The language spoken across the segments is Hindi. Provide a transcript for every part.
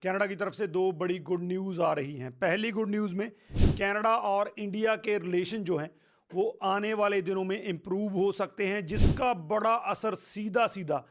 कनाडा की तरफ से दो बड़ी गुड न्यूज़ आ रही हैं। पहली गुड न्यूज़ में कनाडा और इंडिया के रिलेशन जो हैं वो आने वाले दिनों में इम्प्रूव हो सकते हैं, जिसका बड़ा असर सीधा सीधा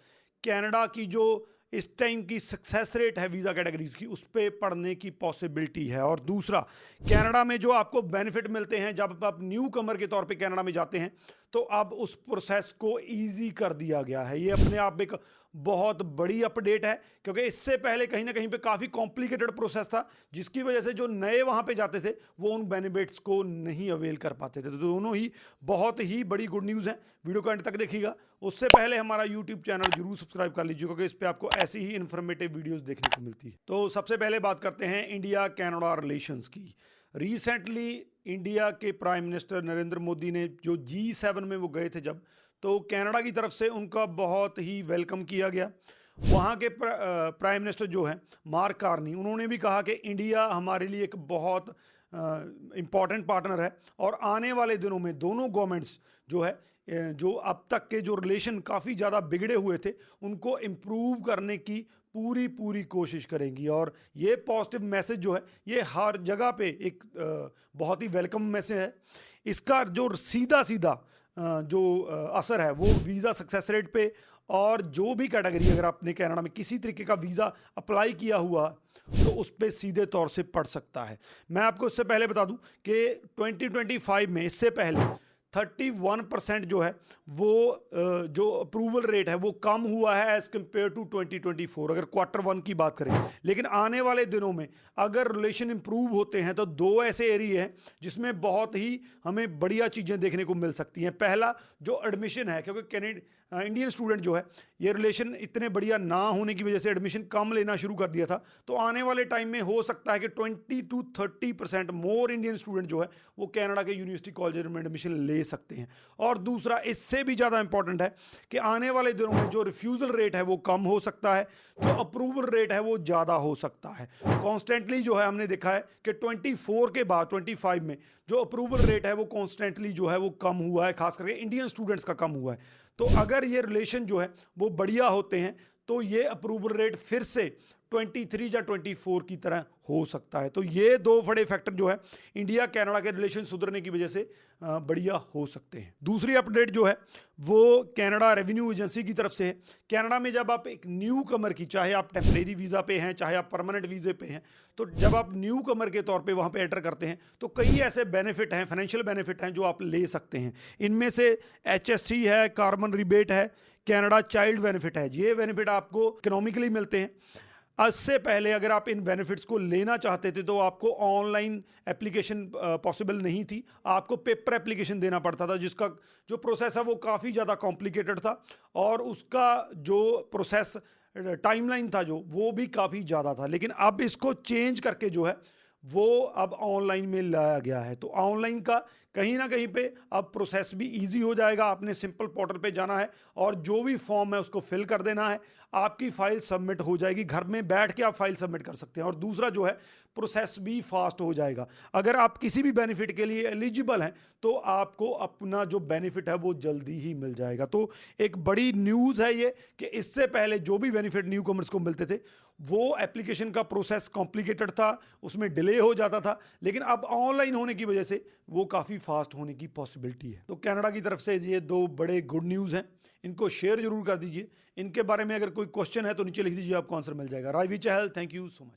कनाडा की जो इस टाइम की सक्सेस रेट है वीज़ा कैटेगरीज की उस पर पड़ने की पॉसिबिलिटी है। और दूसरा, कनाडा में जो आपको बेनिफिट मिलते हैं जब आप न्यू कमर के तौर पे कनाडा में जाते हैं, तो अब उस प्रोसेस को इजी कर दिया गया है। ये अपने आप एक बहुत बड़ी अपडेट है, क्योंकि इससे पहले कहीं ना कहीं पे काफ़ी कॉम्प्लिकेटेड प्रोसेस था, जिसकी वजह से जो नए वहाँ पे जाते थे वो उन बेनिफिट्स को नहीं अवेल कर पाते थे। तो दोनों ही बहुत ही बड़ी गुड न्यूज़ हैं। वीडियो को एंड तक देखिएगा। उससे पहले हमारा यूट्यूब चैनल जरूर सब्सक्राइब कर लीजिए, क्योंकि इस पर आपको ऐसी ही इन्फॉर्मेटिव वीडियोज़ देखने को मिलती है। तो सबसे पहले बात करते हैं इंडिया कनाडा रिलेशंस की। रिसेंटली इंडिया के प्राइम मिनिस्टर नरेंद्र मोदी ने जो G7 में वो गए थे जब, तो कनाडा की तरफ से उनका बहुत ही वेलकम किया गया। वहाँ के प्राइम मिनिस्टर जो हैं मार्क कार्नी, उन्होंने भी कहा कि इंडिया हमारे लिए एक बहुत इम्पॉर्टेंट पार्टनर है और आने वाले दिनों में दोनों गवर्नमेंट्स जो है जो अब तक के जो रिलेशन काफ़ी ज़्यादा बिगड़े हुए थे उनको इम्प्रूव करने की पूरी पूरी कोशिश करेंगी। और ये पॉजिटिव मैसेज जो है ये हर जगह पे एक बहुत ही वेलकम मैसेज है। इसका जो सीधा सीधा जो असर है वो वीज़ा सक्सेस रेट पे और जो भी कैटेगरी अगर आपने कनाडा में किसी तरीके का वीज़ा अप्लाई किया हुआ तो उस पर सीधे तौर से पड़ सकता है। मैं आपको इससे पहले बता दूं कि 2025 में इससे पहले 31% जो है वो जो अप्रूवल रेट है वो कम हुआ है एज कम्पेयर टू 2024 अगर Q1 की बात करें। लेकिन आने वाले दिनों में अगर रिलेशन इंप्रूव होते हैं तो दो ऐसे एरिया हैं जिसमें बहुत ही हमें बढ़िया चीज़ें देखने को मिल सकती हैं। पहला जो एडमिशन है, क्योंकि इंडियन स्टूडेंट जो है ये रिलेशन इतने बढ़िया ना होने की वजह से एडमिशन कम लेना शुरू कर दिया था, तो आने वाले टाइम में हो सकता है कि 20 to 30% मोर इंडियन स्टूडेंट जो है वो कनाडा के यूनिवर्सिटी कॉलेज में एडमिशन ले सकते हैं। और दूसरा इससे भी ज़्यादा इंपॉर्टेंट है कि आने वाले दिनों में जो रिफ्यूज़ल रेट है वो कम हो सकता है, जो अप्रूवल रेट है वो ज़्यादा हो सकता है। कॉन्स्टेंटली जो है हमने देखा है कि 24 के बाद 25 में जो अप्रूवल रेट है वो कॉन्स्टेंटली जो है वो कम हुआ है, खास करके इंडियन स्टूडेंट्स का कम हुआ है। तो अगर ये रिलेशन जो है वो बढ़िया होते हैं तो ये अप्रूवल रेट फिर से 23 या 24 की तरह हो सकता है। तो ये दो बड़े फैक्टर जो है इंडिया कनाडा के रिलेशन सुधरने की वजह से बढ़िया हो सकते हैं। दूसरी अपडेट जो है वो कनाडा रेवेन्यू एजेंसी की तरफ से है। कनाडा में जब आप एक न्यू कमर की, चाहे आप टेम्परेरी वीज़ा पे हैं चाहे आप परमानेंट वीज़े पे हैं, तो जब आप न्यू कमर के तौर पे वहाँ पे एंटर करते हैं तो कई ऐसे बेनिफिट हैं, फाइनेंशियल बेनिफिट हैं जो आप ले सकते हैं। इनमें से HST है, कार्बन रिबेट है, कनाडा चाइल्ड बेनिफिट है। ये बेनिफिट आपको इकोनॉमिकली मिलते हैं। इससे पहले अगर आप इन बेनिफिट्स को लेना चाहते थे तो आपको ऑनलाइन एप्लीकेशन पॉसिबल नहीं थी, आपको पेपर एप्लीकेशन देना पड़ता था, जिसका जो प्रोसेस है वो काफ़ी ज़्यादा कॉम्प्लिकेटेड था और उसका जो प्रोसेस टाइमलाइन था जो वो भी काफ़ी ज़्यादा था। लेकिन अब इसको चेंज करके जो है वो अब ऑनलाइन में लाया गया है। तो ऑनलाइन का कहीं ना कहीं पे अब प्रोसेस भी इजी हो जाएगा। आपने सिंपल पोर्टल पे जाना है और जो भी फॉर्म है उसको फिल कर देना है, आपकी फाइल सबमिट हो जाएगी। घर में बैठ के आप फाइल सबमिट कर सकते हैं। और दूसरा जो है प्रोसेस भी फास्ट हो जाएगा। अगर आप किसी भी बेनिफिट के लिए एलिजिबल हैं तो आपको अपना जो बेनिफिट है वो जल्दी ही मिल जाएगा। तो एक बड़ी न्यूज़ है ये कि इससे पहले जो भी बेनिफिट न्यू कमर्स को मिलते थे वो एप्लीकेशन का प्रोसेस कॉम्प्लिकेटेड था, उसमें डिले हो जाता था, लेकिन अब ऑनलाइन होने की वजह से वो काफ़ी फास्ट होने की पॉसिबिलिटी है। तो कनाडा की तरफ से ये दो बड़े गुड न्यूज़ हैं, इनको शेयर जरूर कर दीजिए। इनके बारे में अगर कोई क्वेश्चन है तो नीचे लिख दीजिए, आपको आंसर मिल जाएगा। राजवी चहल, थैंक यू सो मच।